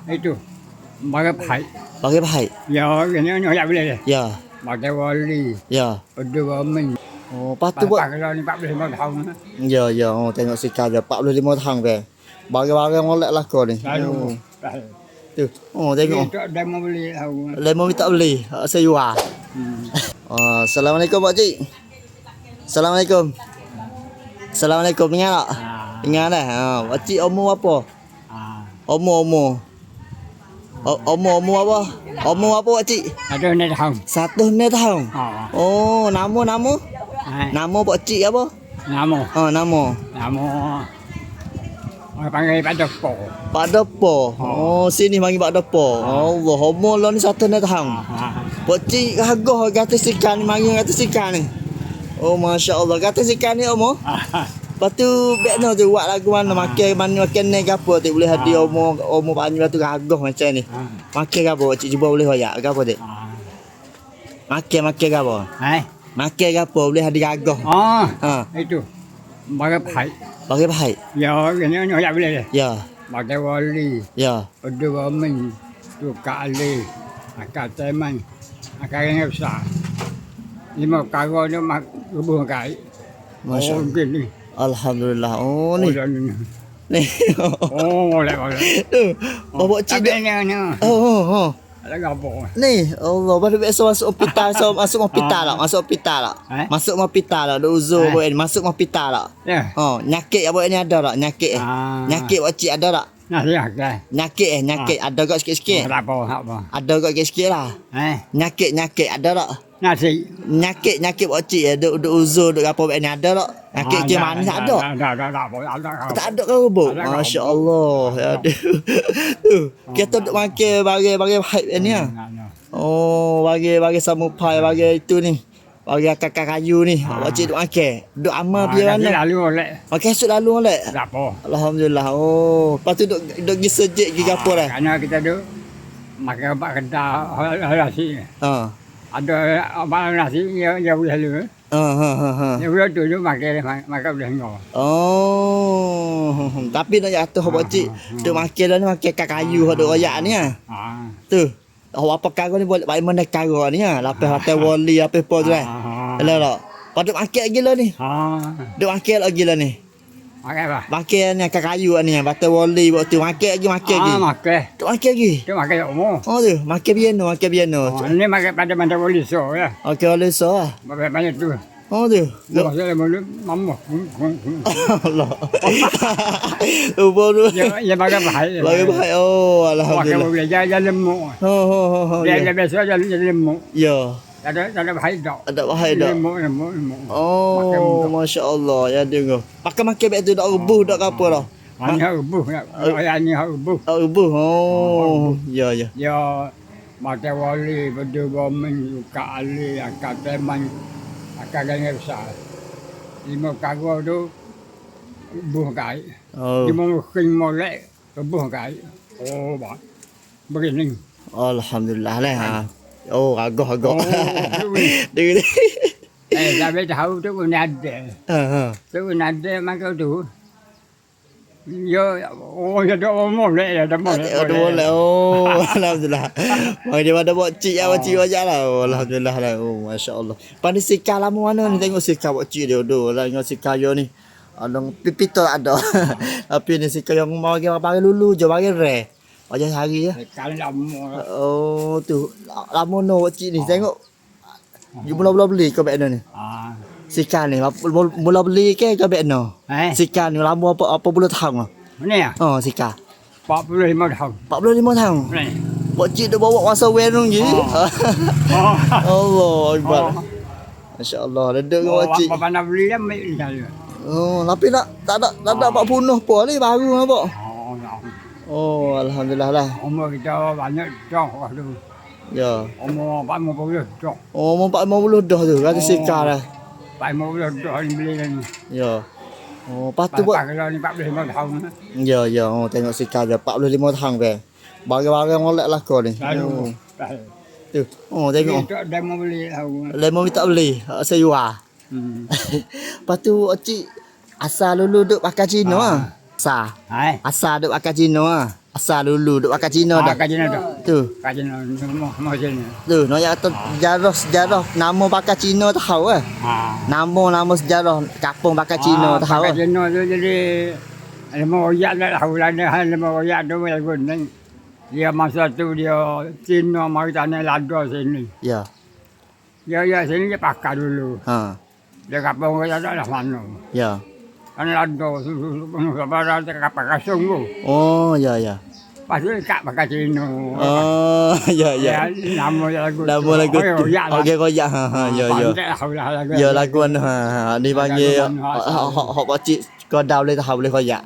Itu pakai pai. Pakai pai. Ya, ini tak boleh. Ya. Pakai wali. Ya. Berdua men. Oh, lepas tu buat. Kalau ni 45 tahun. Ya, ya. Oh, tengok Sika dia 45 tahun ke. Barang-barang molek lah kau ni. Lalu. Tu. Oh, tengok. Dah mau beli tahu. Lemon tak beli. Saya jual. Assalamualaikum Pak Cik. Assalamualaikum. Assalamualaikum. Ingat tak? Ingat dah. Pak Cik umur apa? Umur apa? Umur apa Pak Cik? Ada ni tahun. 1 tahun. Oh, nama? Nama Pak Cik apa? Nama. Nama. Orang panggil Pak Depo. Pak Depo. Oh, sini panggil Pak Depo. Allah, umur lo ni 1 tahun. Pak Cik harga kata sikan ni, mari kata sikan ni. Oh, masya-Allah. Kata sikan ni umur. Lepas tu bekno tu buat lagu mana makan ni ke apa tu boleh hadiah umur panjang tu harga macam ni. Makan ke apa Cik cuba boleh royak ke apa dik? Makan ke apa? Makan ke apa boleh hadiah harga. Itu. Pakai pai. Pakai pai. Ya, ini tak boleh. Ya. Pakai wali. Ya. Berdua men. Tu kali. Akak teman. Akak yang besar. 5 kali ni mak rubuh kali. Masya Allah. Gini. Alhamdulillah. Oh ni. Ni. Boleh. Tu. Bapak Cik dia. Oh. Ada apa? Ni, Allah, pada biasa masuk hospital, masuk hospital tak? Masuk hospital tak? Uzur buat ni, masuk hospital tak? Ya. Nyakit apa ni ada tak? Nyakit Nyakit Pak Cik ada tak? Nyakit ada kat sikit-sikit. Tak apa. Ada kat sikit-sikit lah. Nyakit ada tak? Nasi. Nyakit Pak Cik duk uzur duk apa buat ni ada tak? Nyakit je manis ada. Tak ada ke rubuk? Masya-Allah. Ya ada. Kita duk makan bagi hype ni ah. Oh, bagi samupai bagi itu ni. Bagi kakak kayu ni. Pak Cik duk makan. Duk amal biar mana? Lalu oleh. Okey, esok lalu oleh. Tak apa. Alhamdulillah. Oh, lepas tu duk pergi sejik pergi apa dah? Kerana kita duk makan bak kedai nasi. Ada abang nasi dia boleh lalu. Dia boleh tu makan boleh ngor. Oh, tapi nak jatuh Pak Cik duk makan dah ni makan kayu duk royak ni ah. Tu. Apa karo ni boleh baik mana karo ni ah. Lapis hotel wali apa tu kan. Elok tak? Paduk makan lagi lah ni. Duk makan lagi lah ni. Makan apa? Makan ni kayu ni hotel wali buat tu makan lagi. Makan. Duk makan lagi. Tu makan umur. Oh tu, makan piano. Ini makan pada wali so ya. Okey, wali so ah. Banyak tu. Oh tu. Saya boleh mamu. Allah. Baru. Ya makan baik. Baik. Oh, alhamdulillah. Makan boleh jalan lemuk. Dia biasa jalan lemuk. Ya. Ada baik tak? Ada baik tak? Lemuk. Oh, masya-Allah. Ya tengok. Pakai makan beg tu dak rebuh dak apa dah. Hanya rebuh. Hanya rebuh. Rebuh. Oh, ya. Ya makan wali berdua men kali akak teman. Akak yang besar. 5 kali tu rebuh kali. 5 musim molek rebuh kali. Oh, bah. Begini. Alhamdulillah lah. Oh, agak. Dia. Tapi tahu tu pun ada. Tu pun ada makan tu. Ya, ya dah molek ya dah molek. Oh, alhamdulillah. Mari dia ada buat cik ya, cik wajah lah. Alhamdulillah lah. Oh, masya-Allah. Pandai sikar lama mana ni tengok sikar buat cik dia. Lah tengok sikar dia ni. Along pipito ada. Tapi ni sikar yang mau bagi lulu je bagi re. Wajah sehari je. Kalau lama. Oh, tu. Lama no buat cik ni. Tengok. Mula-mula beli ke beg ni? Sikan ni mula beli ke beg no? Sikan ni lama apa puluh tahun ah. Mana ya? Sikan. 45 tahun. 45 tahun. Pak Cik dah bawa masa wenung je. Allah akbar. Masya-Allah, ledek dengan Pak Cik. Apa nak beli dah ambil dia. Oh, tapi tak ada pak bunuh apa ni baru apa? Oh, alhamdulillah lah. Umur kita banyak dah tu. Ya. Umur 40 dah. Oh, umur 40 dah tu. Kata sikar lah. 40 dah beli ni. Ya. Oh, patu buat. Kalau ni 45 tahun. Ya. Oh, tengok sikar dia 45 tahun ke. Barang-barang molek lah kau ni. Tu. Oh, tengok. Dah mau beli tahu. Lemon tak beli. Saya jual. Lepas tu Cik asal dulu duk pakai Cina ah. Asal duk pakai Cina ah. Asal dulu duk pakai Cina dah. Kat Cina tu. Tu. Kat Cina mau sini. Tu, no ya tu sejarah nama pakai Cina tahu eh. Nama sejarah kampung pakai Cina tahu. Kat Cina tu jadi lima royak tak tahu lah ni. Lima royak tu lagu ni. Dia masa tu dia Cina mari tanah lada sini. Ya. Ya sini dia pakai dulu. Ha. Dia kampung royak tak lah mana. Ya. Tanah lada penuh sabar tak kapal kasung tu. Oh, ya ya. Pas tu kat pakai Cina. Oh, ya ya. Nama lagu. Nama lagu tu. Okey koyak. Ha ya ya. Tak tahu lah lagu. Ya lagu ni panggil hok pakcik kau dah boleh tahu boleh koyak.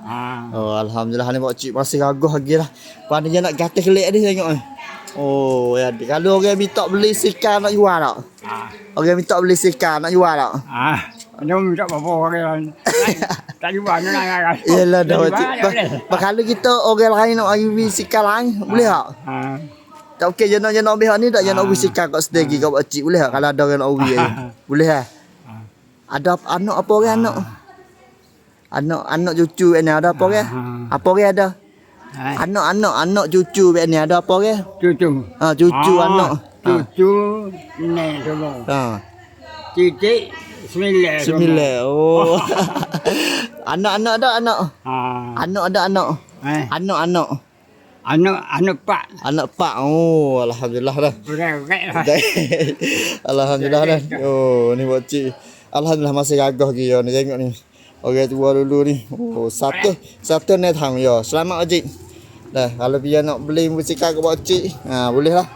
Oh alhamdulillah ni pakcik masih gagah lagi lah. Kau dia nak gatis kelik ni tengok ni. Oh ya kalau orang minta beli sikar nak jual tak? Orang minta beli sikar nak jual tak? Dia minta apa orang tak jual nak. Yalah dah pakcik. Kalau kita orang lain nak bagi sikar lain boleh tak? Tak okey jangan ambil ni tak jangan ambil sikar kat sedegi kat pakcik boleh tak kalau ada orang nak ambil boleh ah. Ada anak apa orang anak? Anak cucu ni ada apa orang? Apa orang ada? Anak cucu ni ada apa orang? Cucu. Cucu anak. Cucu ni semua. Titik 9. Oh. Anak ada anak. Anak ada anak. Anak. Anak pak. Anak pak. Oh, alhamdulillah dah. Alhamdulillah dah. Oh, ni pakcik. Alhamdulillah masih gagah lagi ya ni tengok ni. Orang tua dulu ni. Oh, satu net hang ya. Selamat pakcik. Dah, kalau dia nak beli sikar ke pakcik, boleh lah.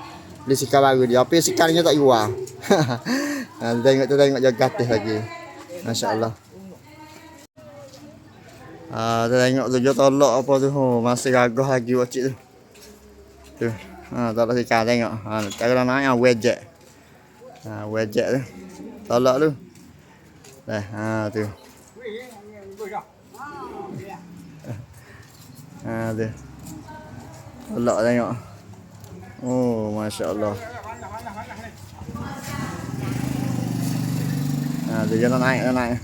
Beli sikar baru dia. Apa sikarnya tak jual. Tengok jaga teh lagi. Masya-Allah. Tengok tu dia tolak apa tu. Oh, masih gagah lagi pakcik tu. Tu. Tolak sikar tengok. Cara naik wejek. Wejek tu. Tolak tu. Dah, tu. Tu. Tolak tengok. Oh, masya-Allah. Dia jalan naik.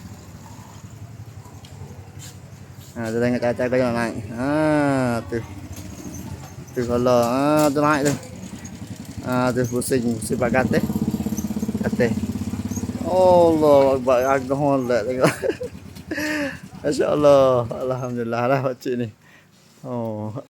Tu tengok caca kau jalan naik. Tu. Tu kalau tu naik tu. Tu pusing pakai teh. Kateh. Allah Akbar agak molek tengok. Masya-Allah. Alhamdulillah lah pakcik ni. Oh.